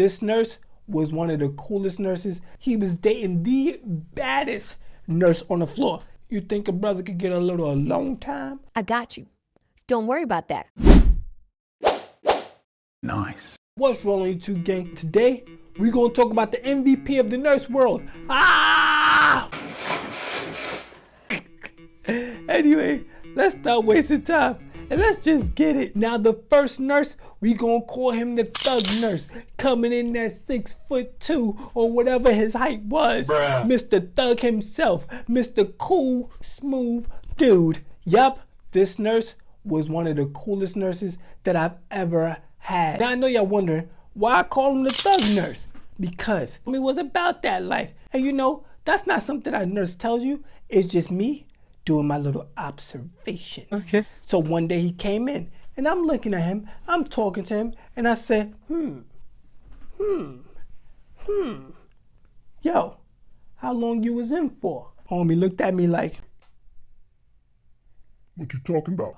This nurse was one of the coolest nurses. He was dating the baddest nurse on the floor. You think a brother could get a little alone time? I got you. Don't worry about that. Nice. What's rolling, YouTube gang? Today, we're going to talk about the MVP of the nurse world. Anyway, let's stop wasting time and let's just get it. Now, the first nurse, we gonna call him the thug nurse, coming in at 6'2" or whatever his height was. Bruh. Mr. Thug himself, Mr. Cool, Smooth Dude. Yup, this nurse was one of the coolest nurses that I've ever had. Now I know y'all wondering why I call him the thug nurse, because it was about that life. And you know, that's not something that a nurse tells you. It's just me doing my little observation. Okay. So one day he came in and I'm looking at him, I'm talking to him, and I said, yo, how long you was in for? Homie looked at me like, what you talking about?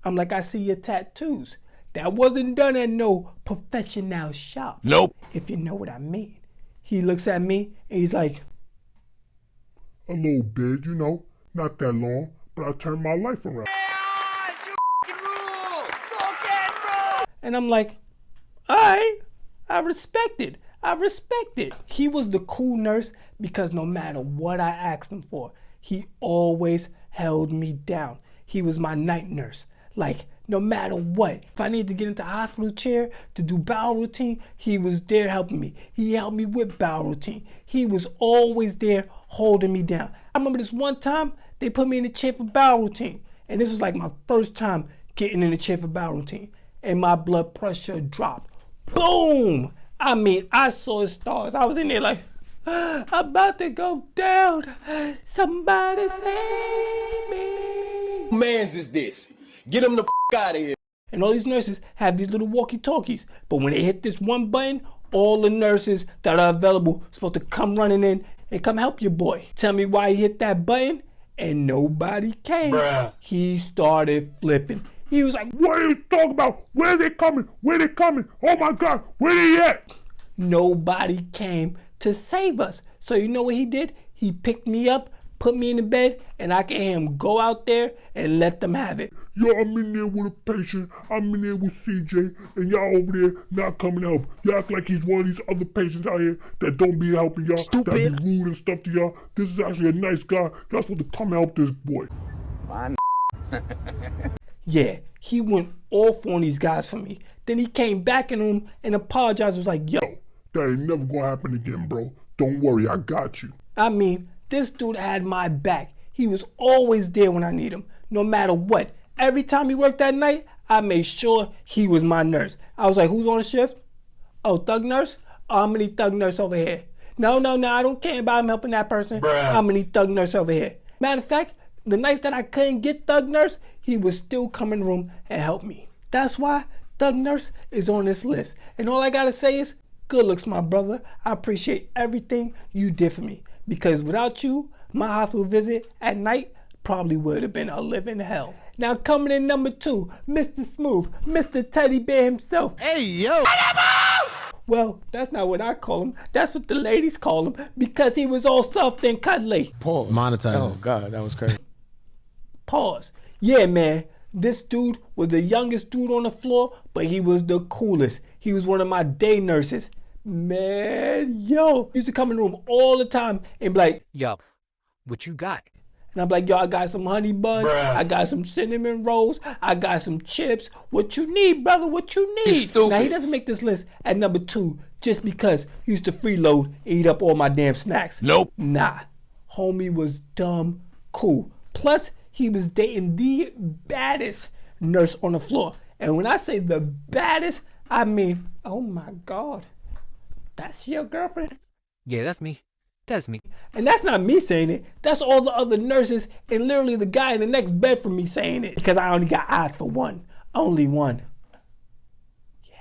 I'm like, I see your tattoos. That wasn't done at no professional shop. Nope. If you know what I mean. He looks at me and he's like, A little bit, you know, not that long, but I turned my life around. and I'm like, all right, I respect it. He was the cool nurse because no matter what I asked him for, he always held me down. He was my night nurse. Like, no matter what, if I needed to get into a hospital chair to do bowel routine, he was there helping me. He helped me with bowel routine. He was always there holding me down. I remember this one time, they put me in a chair for bowel routine. And this was like my first time getting in a chair for bowel routine. And my blood pressure dropped. Boom! I mean, I saw stars. I was in there like, I'm about to go down. Somebody save me. Who mans is this? Get him the out of here. And all these nurses have these little walkie-talkies. But when they hit this one button, all the nurses that are available are supposed to come running in and come help your boy. Tell me why he hit that button and nobody came. Bruh. He started flipping. He was like, What are you talking about? Where are they coming? Where they coming? Oh my God, where they at? nobody came to save us. So you know what he did? He picked me up, put me in the bed, and I can hear him go out there and let them have it. Yo, I'm in there with a patient. I'm in there with CJ, and y'all over there not coming to help. Y'all act like he's one of these other patients out here that don't be helping y'all, that be rude and stuff to y'all. This is actually a nice guy. Y'all supposed to come help this boy. Yeah, he went off on these guys for me. Then he came back in him and apologized. Was like, yo, That ain't never gonna happen again, bro. Don't worry, I got you. I mean, this dude had my back. He was always there when I need him, no matter what. Every time he worked that night, I made sure he was my nurse. I was like, who's on shift? Oh, thug nurse? Oh, I'm gonna need thug nurse over here. No, I don't care about him helping that person. Bruh. I'm gonna need thug nurse over here. Matter of fact, the nights that I couldn't get thug nurse, he would still come in the room and help me. That's why thug nurse is on this list. And all I gotta say is, good looks, my brother. I appreciate everything you did for me. Because without you, my hospital visit at night probably would have been a living hell. Now coming in number 2, Mr. Smooth, Mr. Teddy Bear himself. Hey, yo. Well, that's not what I call him. That's what the ladies call him because he was all soft and cuddly. Pause. Monetize. Oh, God, that was crazy. Pause. Yeah, man. This dude was the youngest dude on the floor, but he was the coolest. He was one of my day nurses. Man, yo. He used to come in the room all the time and be like, Yo, what you got? and I'm like, yo, I got some honey buns. Bruh. I got some cinnamon rolls. I got some chips. What you need, brother? What you need? You stupid. Now, he doesn't make this list at number 2 just because he used to freeload and eat up all my damn snacks. Nope. Nah. Homie was dumb cool. Plus, he was dating the baddest nurse on the floor. And when I say the baddest, I mean, oh my God. That's your girlfriend? Yeah, that's me. That's me. And that's not me saying it. That's all the other nurses and literally the guy in the next bed from me saying it. Because I only got eyes for one. Only one. Yeah.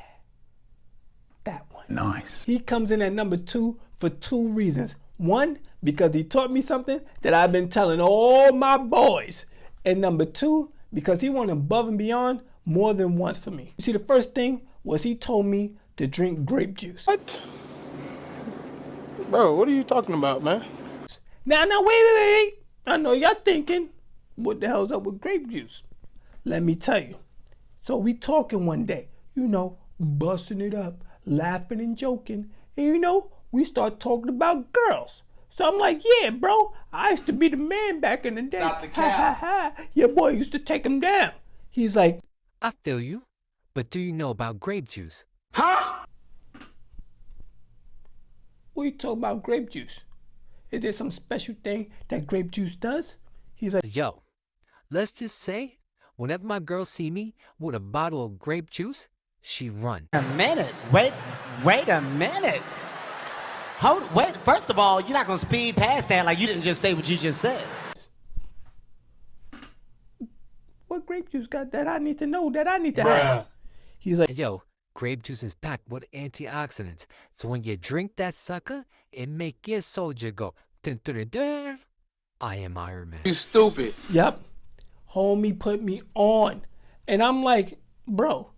That one. Nice. He comes in at number 2 for 2 reasons. 1, because he taught me something that I've been telling all my boys. And number 2, because he went above and beyond more than once for me. You see, the first thing was he told me to drink grape juice. What? Bro, what are you talking about, man? Now, wait. I know y'all thinking, what the hell's up with grape juice? Let me tell you. So we talking one day, busting it up, laughing and joking. And we start talking about girls. So I'm like, yeah, bro, I used to be the man back in the day. Stop the cap. Your boy used to take him down. He's like, I feel you. But do you know about grape juice? what you talking about grape juice? Is there some special thing that grape juice does? He's like, Yo, let's just say, whenever my girl see me with a bottle of grape juice, she run. A minute. Wait a minute. Wait, first of all, you're not gonna speed past that like you didn't just say what you just said. what grape juice got that I need to know that I need to have? He's like, Yo, grape juice is packed with antioxidants. So when you drink that sucker, it make your soldier go, dun, dun, dun, dun. I am Iron Man. You stupid. yep, homie put me on. And I'm like, bro,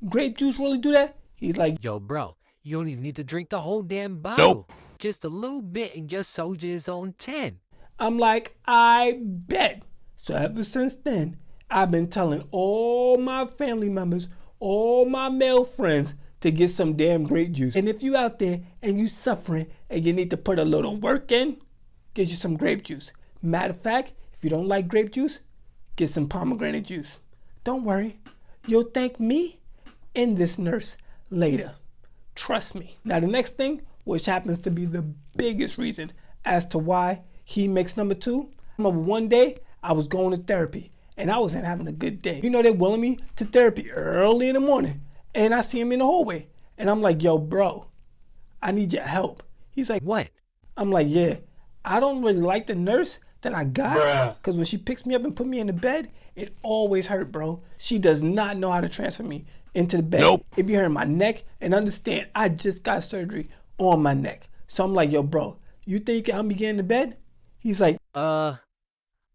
grape juice really do that? He's like, Yo, bro, you don't even need to drink the whole damn bottle. Just a little bit and your soldier is on 10. I'm like, I bet. So ever since then, I've been telling all my family members, all my male friends to get some damn grape juice. And if you out there and you suffering and you need to put a little work in, get you some grape juice. Matter of fact, if you don't like grape juice, get some pomegranate juice. Don't worry, you'll thank me and this nurse later. Trust me. Now the next thing, which happens to be the biggest reason as to why he makes number 2. I remember one day I was going to therapy and I wasn't having a good day. They're willing me to therapy early in the morning and I see him in the hallway and I'm like, yo, bro, I need your help. He's like, What? I'm like, yeah, I don't really like the nurse that I got because when she picks me up and put me in the bed, it always hurt, bro. She does not know how to transfer me into the bed. Nope. It be hurting my neck, and understand, I just got surgery on my neck. So I'm like, yo, bro, you think you can help me get in the bed? He's like, I'm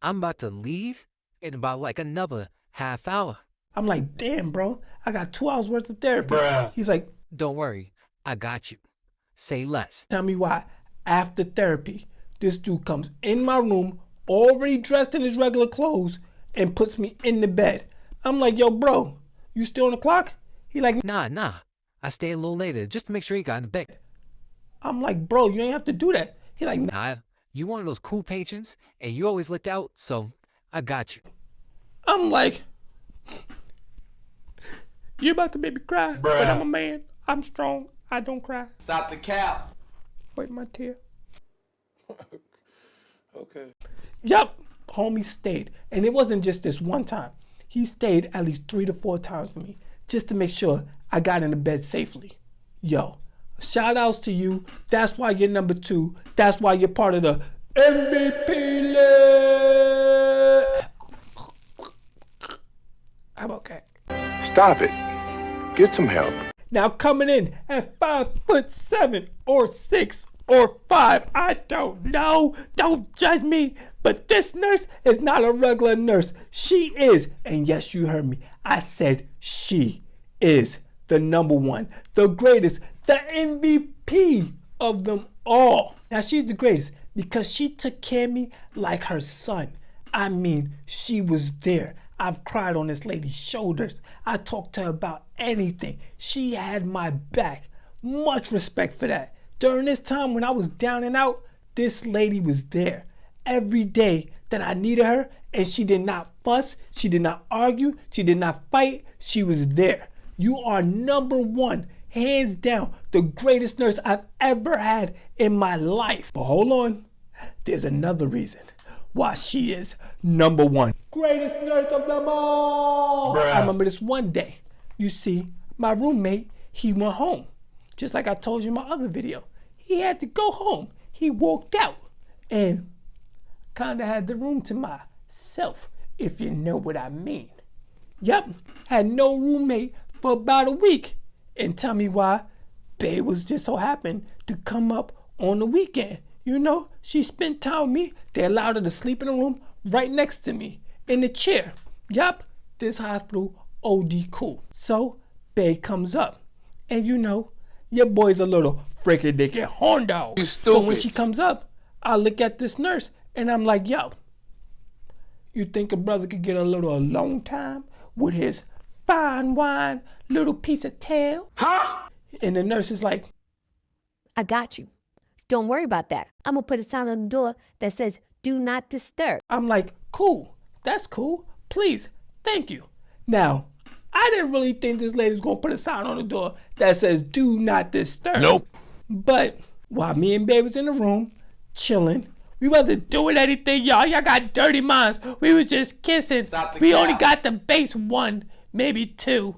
about to leave in about like another half hour. I'm like, damn, bro, I got 2 hours worth of therapy. He's like, Don't worry, I got you. Say less. tell me why. After therapy, this dude comes in my room, already dressed in his regular clothes, and puts me in the bed. I'm like, yo, bro, you still on the clock? He like, Nah. I stay a little later just to make sure you got in the bed. I'm like, bro, you ain't have to do that. He like, Nah, you one of those cool patients, and you always looked out, so I got you. I'm like, you're about to make me cry, but I'm a man. I'm strong. I don't cry. Stop the cap. Wipe my tear. Okay. Yup, homie stayed. And it wasn't just this one time. He stayed at least 3 to 4 times for me just to make sure I got into bed safely. Yo, shout outs to you. That's why you're number 2. That's why you're part of the MVP list. How about that? Stop it. Get some help. Now coming in at 5'7" or 6 or 5, I don't know. Don't judge me. But this nurse is not a regular nurse. She is, and yes, you heard me. I said she is the number 1, the greatest, the MVP of them all. Now she's the greatest because she took care of me like her son. I mean, she was there. I've cried on this lady's shoulders. I talked to her about anything. She had my back. Much respect for that. During this time when I was down and out, this lady was there every day that I needed her, and she did not fuss, she did not argue, she did not fight, she was there. You are number 1, hands down, the greatest nurse I've ever had in my life. But hold on, there's another reason why she is number 1. Greatest nurse of them all. I remember this one day. You see, my roommate, he went home. Just like I told you in my other video. He had to go home. He walked out and kind of had the room to myself, if you know what I mean. Yep, had no roommate for about a week. And tell me why. Bae was just so happened to come up on the weekend. She spent time with me. They allowed her to sleep in the room right next to me in the chair. Yup, this hospital OD cool. So Bae comes up. And Your boy's a little freaking dicky horn dog. You So when stupid. she comes up, I look at this nurse and I'm like, yo, you think a brother could get a little alone time with his fine wine, little piece of tail? Huh? And the nurse is like, I got you. Don't worry about that. I'm gonna put a sign on the door that says, do not disturb. I'm like, cool, that's cool. Please, thank you. Now, I didn't really think this lady's gonna put a sign on the door that says, do not disturb. Nope. But while me and Bae was in the room, chilling, we wasn't doing anything, y'all. Y'all got dirty minds. We was just kissing. Stop the We cap. only got the base 1, maybe 2,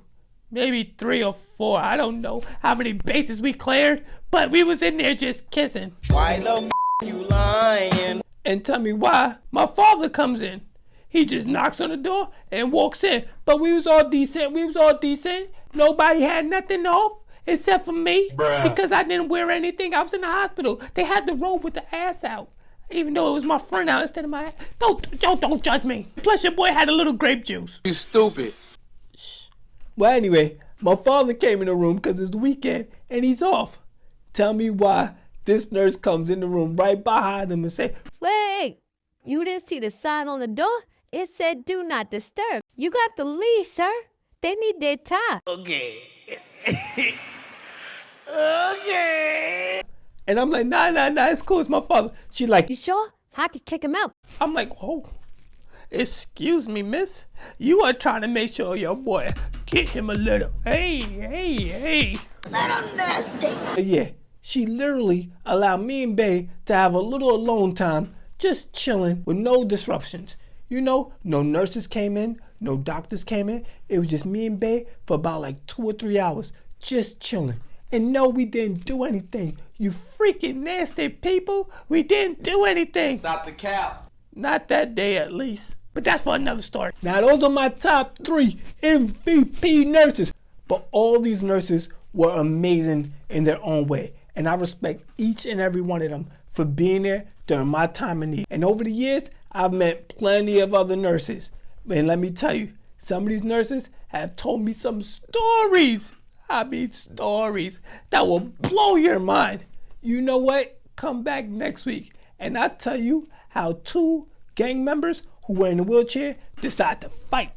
maybe 3 or 4. I don't know how many bases we cleared, but we was in there just kissing. Why the you lying? And tell me why my father comes in. He just knocks on the door and walks in. But we was all decent. Nobody had nothing off except for me. Bruh. Because I didn't wear anything. I was in the hospital. They had the robe with the ass out. Even though it was my friend out instead of my ass. Don't judge me. Plus your boy had a little grape juice. You stupid. Well, anyway, my father came in the room because it's the weekend and he's off. Tell me why this nurse comes in the room right behind him and say, Wait, you didn't see the sign on the door? It said, do not disturb. You got to leave, sir. They need their time. Okay. and I'm like, nah, it's cool, it's my father. She's like, You sure? I could kick him out. I'm like, oh, excuse me, miss. You are trying to make sure your boy get him a little. Hey. Little nasty. Yeah, she literally allowed me and Bae to have a little alone time, just chilling with no disruptions. You know, no nurses came in, no doctors came in. It was just me and Bae for about like 2 or 3 hours, just chilling. And no, we didn't do anything. You freaking nasty people. We didn't do anything. Stop the cap. Not that day at least. But that's for another story. Now those are my top 3 MVP nurses. But all these nurses were amazing in their own way. And I respect each and every one of them for being there during my time of need. And over the years, I've met plenty of other nurses. And let me tell you, some of these nurses have told me some stories. I mean stories that will blow your mind. You know what? Come back next week and I'll tell you how 2 gang members who were in a wheelchair decide to fight.